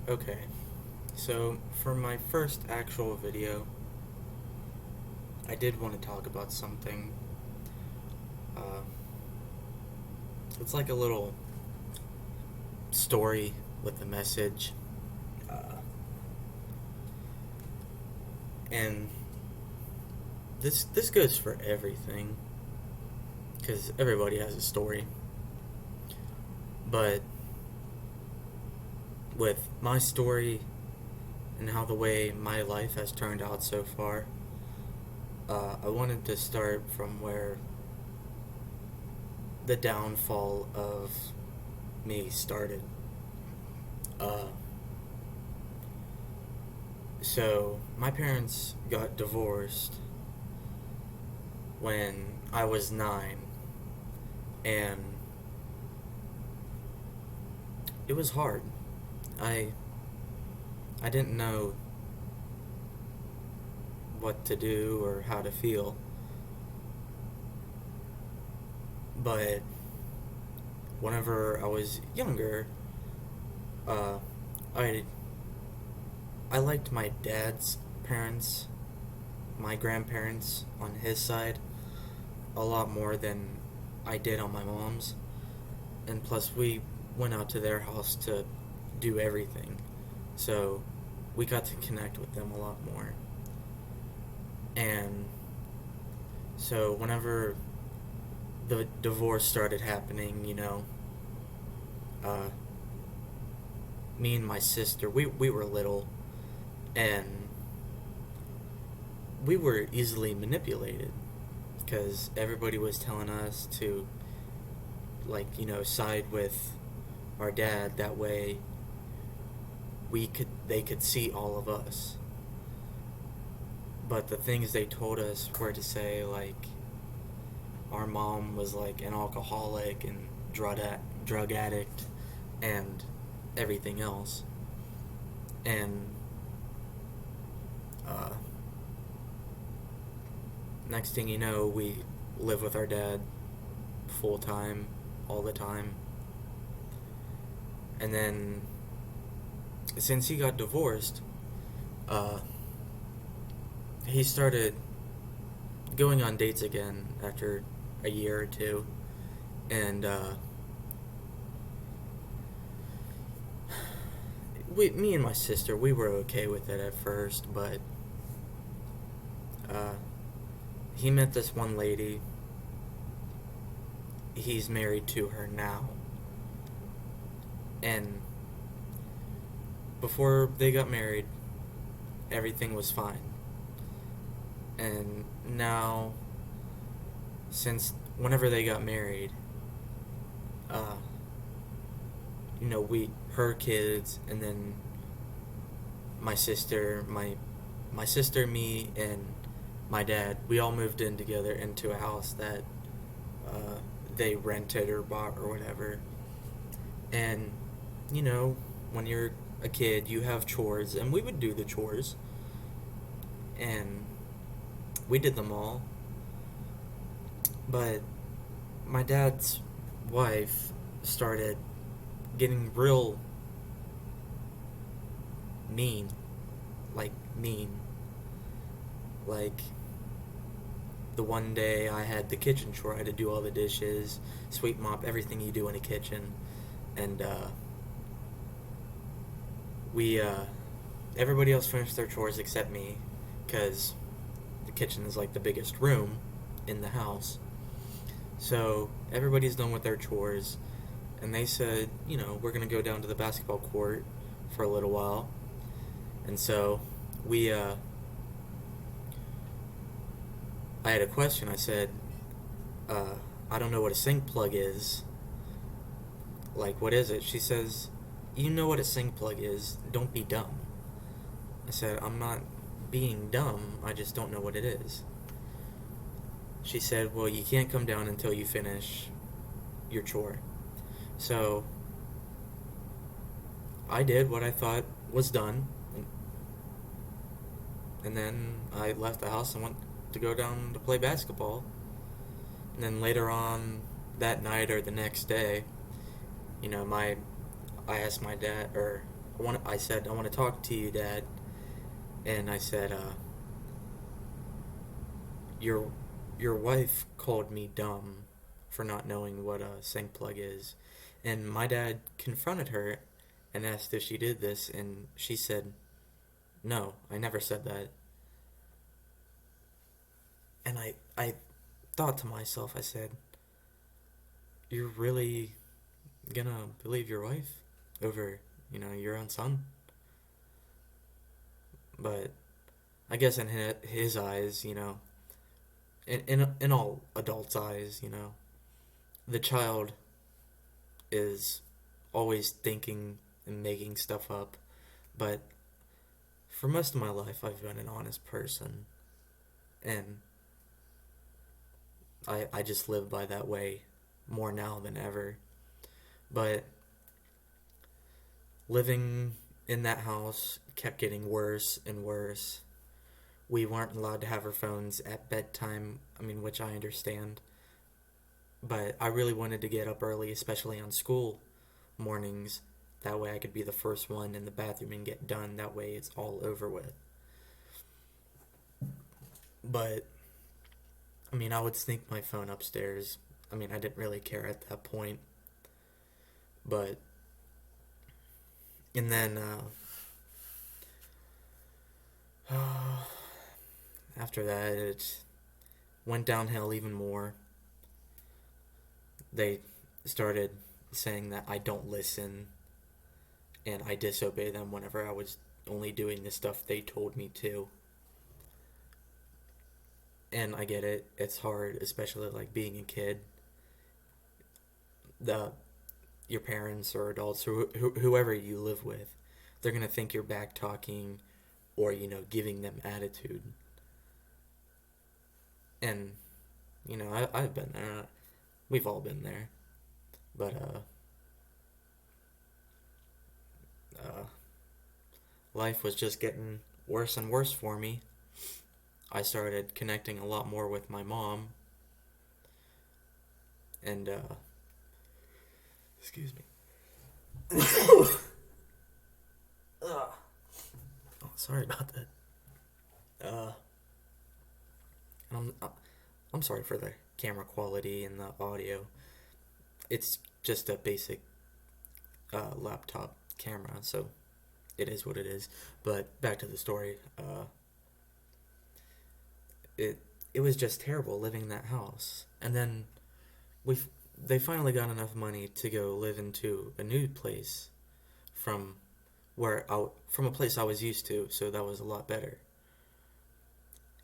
Okay, so for my first actual video, I did want to talk about something. Uh, it's like a little story with a message, uh, and this goes for everything because everybody has a story. But with my story and how the way my life has turned out so far, I wanted to start from where the downfall of me started. Uh, so, my parents got divorced when I was 9, and it was hard. I I didn't know what to do or how to feel, but whenever I was younger, uh, I I liked my dad's parents, my grandparents on his side, a lot more than I did on my mom's. And plus, we went out to their house to do everything. So we got to connect with them a lot more. And so whenever the divorce started happening, uh, me and my sister, we were little, and we were easily manipulated because everybody was telling us to, like, side with our dad. That way they could see all of us. But the things they told us were to say, like, our mom was like an alcoholic and drug addict and everything else. And uh, next thing you know, we live with our dad full time, all the time. And then, since he got divorced, uh, he started going on dates again after a year or two. And me and my sister, we were okay with it at first, but uh, he met this one lady. He's married to her now. And before they got married, everything was fine. And now, since whenever they got married, uh, her kids, and then my sister, me, and my dad, we all moved in together into a house that they rented or bought or whatever. And when you're a kid, you have chores, and we would do the chores, and we did them all. But my dad's wife started getting real mean, like mean. Like, the one day I had the kitchen chore, I had to do all the dishes, sweep, mop, everything you do in a kitchen. And we everybody else finished their chores except me, because the kitchen is like the biggest room in the house. So everybody's done with their chores, and they said, we're gonna go down to the basketball court for a little while. And so we I had a question. I said, I don't know what a sink plug is. Like, what is it? She says, you know what a sink plug is. Don't be dumb. I said, I'm not being dumb. I just don't know what it is. She said, well, you can't come down until you finish your chore. So I did what I thought was done. And then I left the house and went to go down to play basketball. And then later on that night or the next day, I asked my dad, or I said, I want to talk to you, Dad. And I said, your your wife called me dumb for not knowing what a sink plug is. And my dad confronted her and asked if she did this, and she said, no, I never said that. And I thought to myself, I said, you're really gonna believe your wife over, your own son? But I guess in his eyes, in all adults' eyes, the child is always thinking and making stuff up. But for most of my life, I've been an honest person, and I just live by that way more now than ever. But living in that house kept getting worse and worse. We weren't allowed to have our phones at bedtime, which I understand. But I really wanted to get up early, especially on school mornings. That way I could be the first one in the bathroom and get done. That way it's all over with. But, I would sneak my phone upstairs. I didn't really care at that point. But, and then, after that, it went downhill even more. They started saying that I don't listen and I disobey them whenever I was only doing the stuff they told me to. And I get it, it's hard, especially like being a kid. The Your parents or adults or whoever you live with, they're gonna think you're back talking or giving them attitude. And I've been there. We've all been there. But life was just getting worse and worse for me. I started connecting a lot more with my mom. And excuse me. Oh, sorry about that. And I'm sorry for the camera quality and the audio. It's just a basic laptop camera, so it is what it is. But back to the story. It was just terrible living in that house. And then they finally got enough money to go live into a new place from from a place I was used to, so that was a lot better.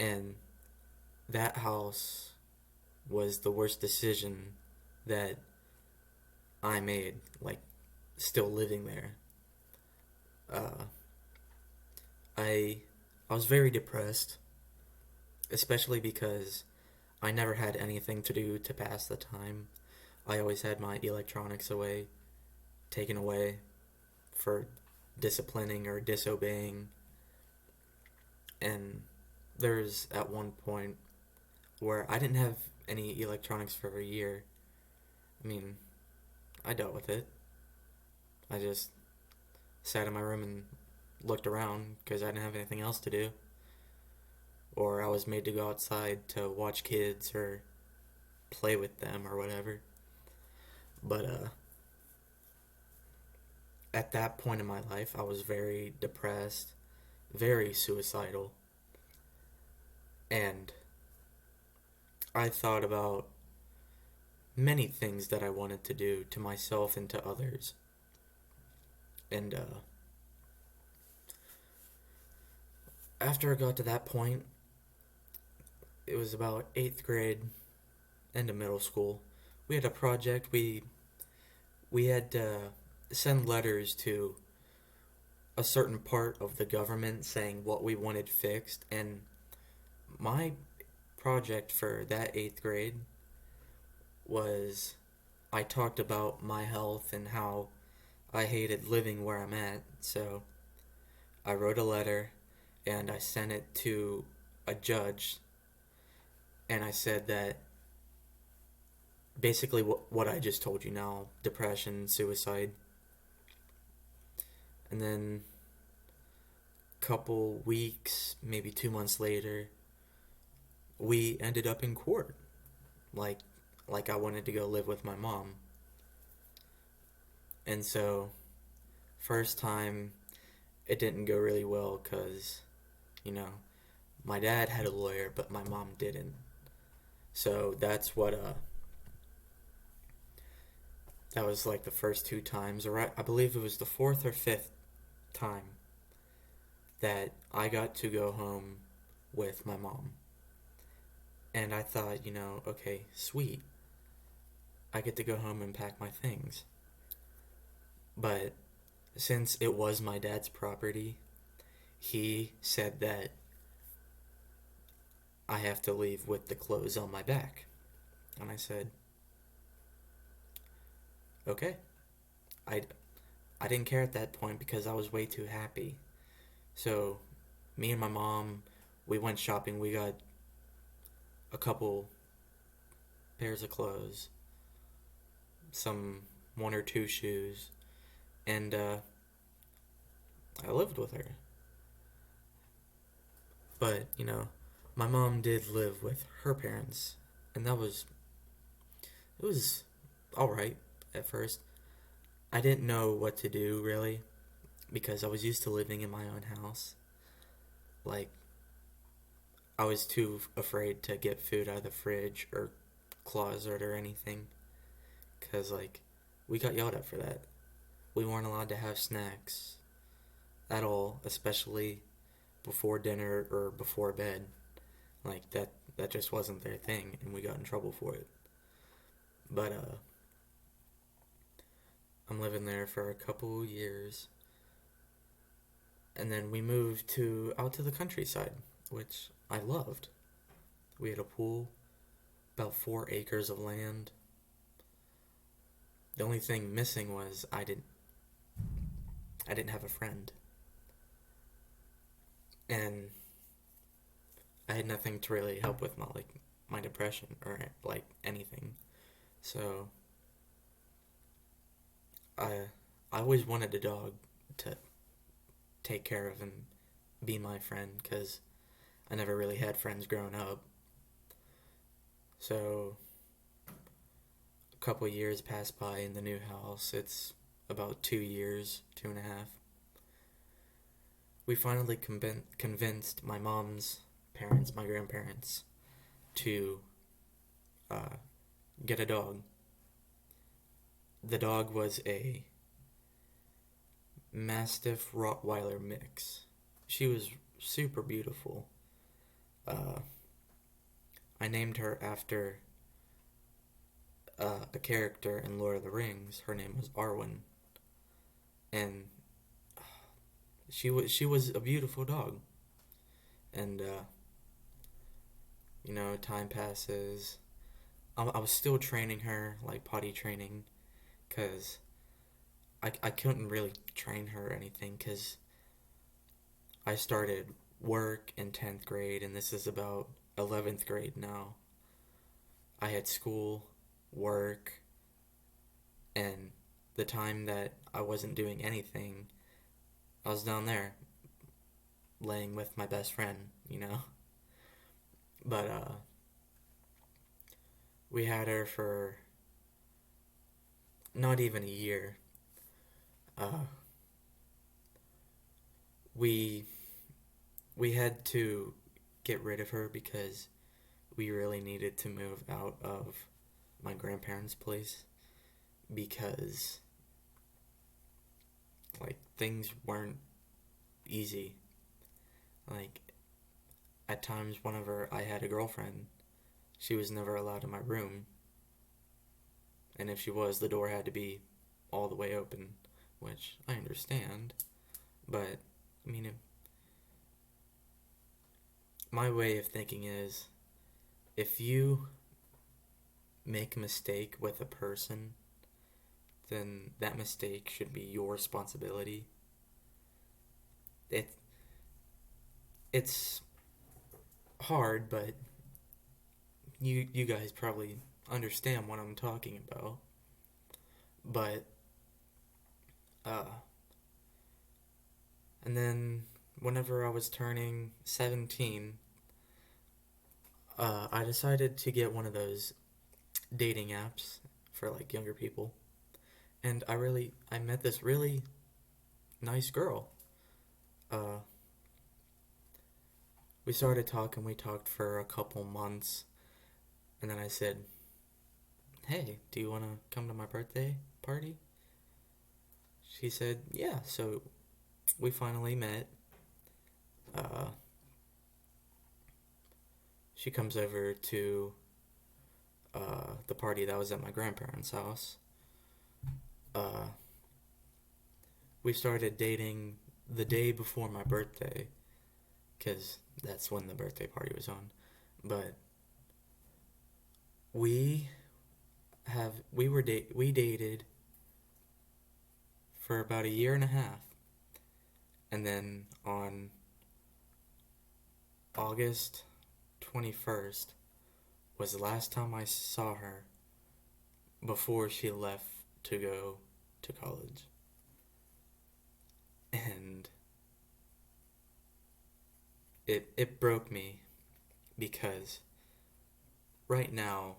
And that house was the worst decision that I made, like, still living there. I was very depressed, especially because I never had anything to do to pass the time. I always had my electronics taken away for disciplining or disobeying. And there's at one point where I didn't have any electronics for a year. I dealt with it. I just sat in my room and looked around because I didn't have anything else to do. Or I was made to go outside to watch kids or play with them or whatever. But at that point in my life, I was very depressed, very suicidal. And I thought about many things that I wanted to do to myself and to others. And after I got to that point, it was about 8th grade, end of middle school. We had a project. We had to send letters to a certain part of the government saying what we wanted fixed. And my project for that 8th grade was I talked about my health and how I hated living where I'm at. So I wrote a letter and I sent it to a judge, and I said that basically what I just told you now, depression, suicide. And then couple weeks, maybe 2 months later, we ended up in court. Like like I wanted to go live with my mom. And so first time it didn't go really well cuz you know, my dad had a lawyer but my mom didn't. So that's what that was like the first two times, or I believe it was the fourth or fifth time that I got to go home with my mom. And I thought, okay, sweet. I get to go home and pack my things. But since it was my dad's property, he said that I have to leave with the clothes on my back. And I said, okay. I, I didn't care at that point because I was way too happy. So, me and my mom, we went shopping. We got a couple pairs of clothes, some one or two shoes, and I lived with her. But, my mom did live with her parents, and it was alright at first. I didn't know what to do, really, because I was used to living in my own house. Like, I was too afraid to get food out of the fridge or closet or anything, because, like, we got yelled at for that. We weren't allowed to have snacks at all, especially before dinner or before bed. Like that just wasn't their thing and we got in trouble for it. But I'm living there for a couple years and then we moved to out to the countryside, which I loved. We had a pool, about 4 acres of land. The only thing missing was I didn't have a friend. And I had nothing to really help with my depression or like anything. So I I always wanted a dog to take care of and be my friend because I never really had friends growing up. So a couple years passed by in the new house. It's about 2 years, 2.5. We finally convinced my mom's parents, my grandparents, to uh, get a dog. The dog was a Mastiff Rottweiler mix. She was super beautiful. Uh, I named her after a character in Lord of the Rings. Her name was Arwen, and she was a beautiful dog. And time passes. I was still training her, like potty training, because I couldn't really train her or anything because I started work in 10th grade and this is about 11th grade now. I had school, work, and the time that I wasn't doing anything, I was down there laying with my best friend. But we had her for not even a year. Uh, we we had to get rid of her because we really needed to move out of my grandparents' place because like things weren't easy. Like at times whenever I had a girlfriend, she was never allowed in my room. And if she was, the door had to be all the way open, which I understand. But I mean, my way of thinking is if you make a mistake with a person, then that mistake should be your responsibility. It it's hard, but you guys probably understand what I'm talking about. But uh And then whenever I was turning 17, I decided to get one of those dating apps for like younger people. And I met this really nice girl. Uh, we started talking, we talked for a couple months, and then I said, "Hey, do you want to come to my birthday party?" She said, "Yeah." So we finally met. Uh, she comes over to the party that was at my grandparents' house. Uh, we started dating the day before my birthday, because that's when the birthday party was on. But we we dated for about a year and a half, and then on August 21st was the last time I saw her before she left to go to college. And it broke me because right now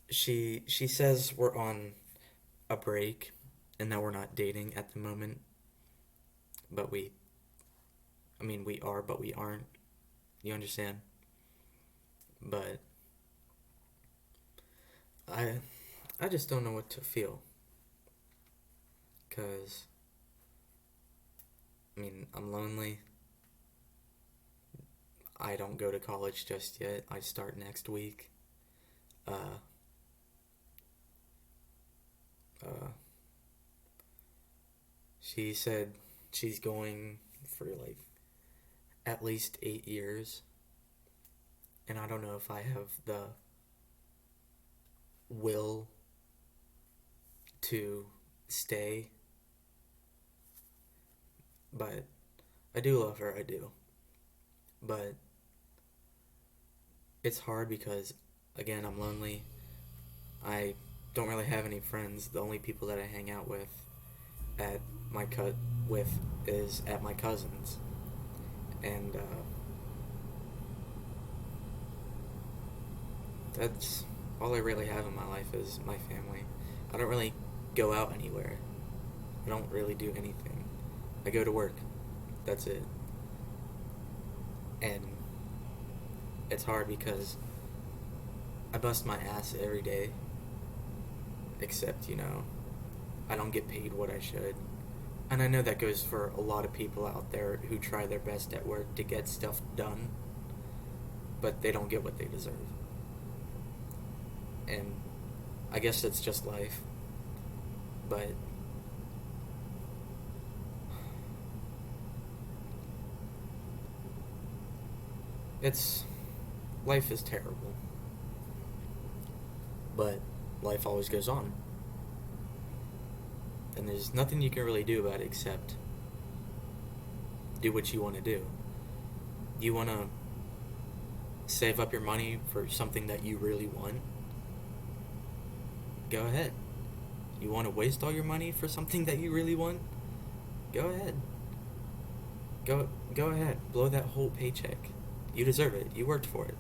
she says we're on a break and that we're not dating at the moment, but we are, but we aren't. You understand? But I I just don't know what to feel, cuz I'm lonely. I don't go to college just yet. I start next week. Uh uh she said she's going for like at least 8 years, and I don't know if I have the will to stay, but I do love her, I do. But it's hard because, again, I'm lonely. I don't really have any friends. The only people that I hang out with at my cut with is at my cousin's, and that's all I really have in my life is my family. I don't really go out anywhere. I don't really do anything. I go to work. That's it. And it's hard because I bust my ass every day, except, I don't get paid what I should. And I know that goes for a lot of people out there who try their best at work to get stuff done, but they don't get what they deserve. And I guess that's just life. But it's life is terrible. But life always goes on. And there's nothing you can really do about it except do what you want to do. You want to save up your money for something that you really want? Go ahead. You want to waste all your money for something that you really want? Go ahead. Go ahead. Blow that whole paycheck. You deserve it. You worked for it.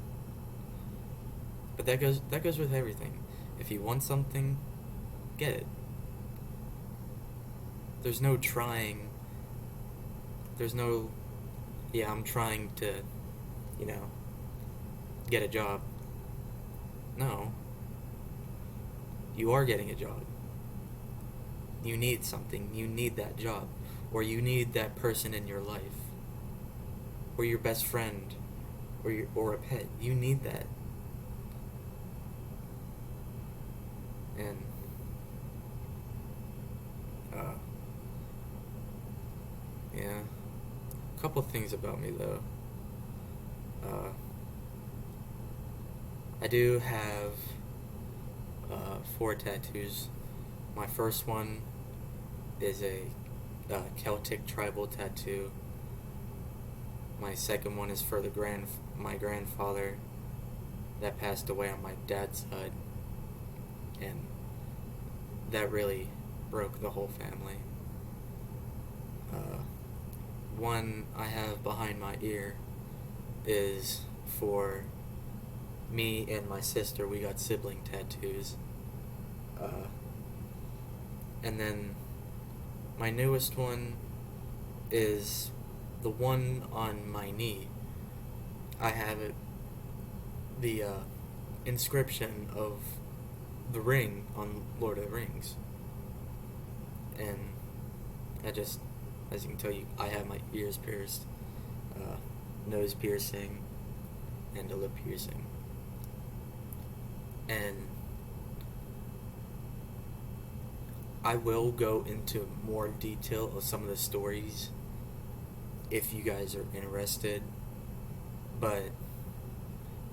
But that goes with everything. If you want something, get it. There's no trying. There's no, yeah, I'm trying to, you know, get a job. No. You are getting a job. You need something. You need that job. Or you need that person in your life. Or your best friend. Or a pet. You need that. And yeah. A couple things about me though. Uh, I do have 4 tattoos. My first one is a Celtic tribal tattoo. My second one is for my grandfather that passed away on my dad's side, and that really broke the whole family. one I have behind my ear is for me and my sister. We got sibling tattoos. And then my newest one is the one on my knee. I have it, the inscription of the ring on Lord of the Rings. And I just, as you can tell, I have my ears pierced, nose piercing, and a lip piercing. And I will go into more detail of some of the stories if you guys are interested, but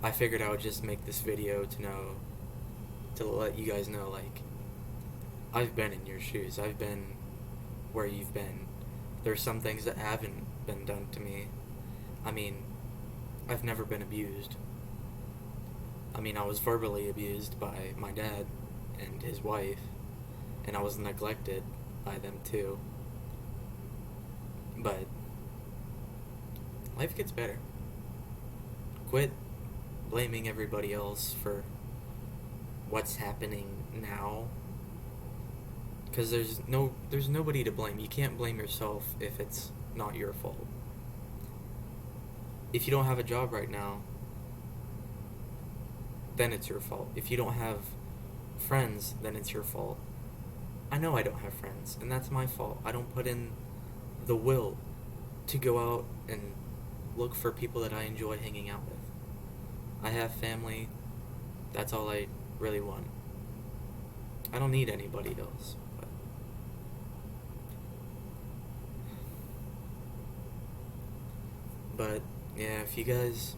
I figured I would just make this video to let you guys know, like, I've been in your shoes. I've been where you've been. There's some things that haven't been done to me. I mean, I've never been abused. I mean, I was verbally abused by my dad and his wife, and I was neglected by them too. But life gets better. Quit blaming everybody else for what's happening now, because there's nobody to blame. You can't blame yourself if it's not your fault. If you don't have a job right now, then it's your fault. If you don't have friends, then it's your fault. I know I don't have friends, and that's my fault. I don't put in the will to go out and look for people that I enjoy hanging out with. I have family. That's all I really want. I don't need anybody else. But yeah, if you guys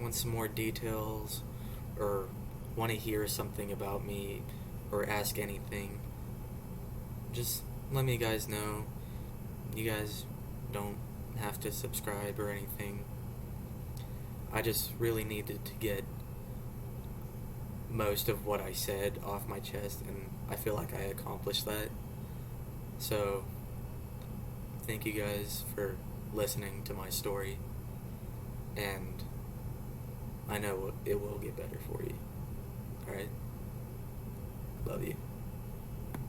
want some more details or want to hear something about me or ask anything, just let me guys know. You guys don't have to subscribe or anything. I just really needed to get most of what I said off my chest, and I feel like I accomplished that. So thank you guys for listening to my story, and I know it will get better for you. Alright? Love you.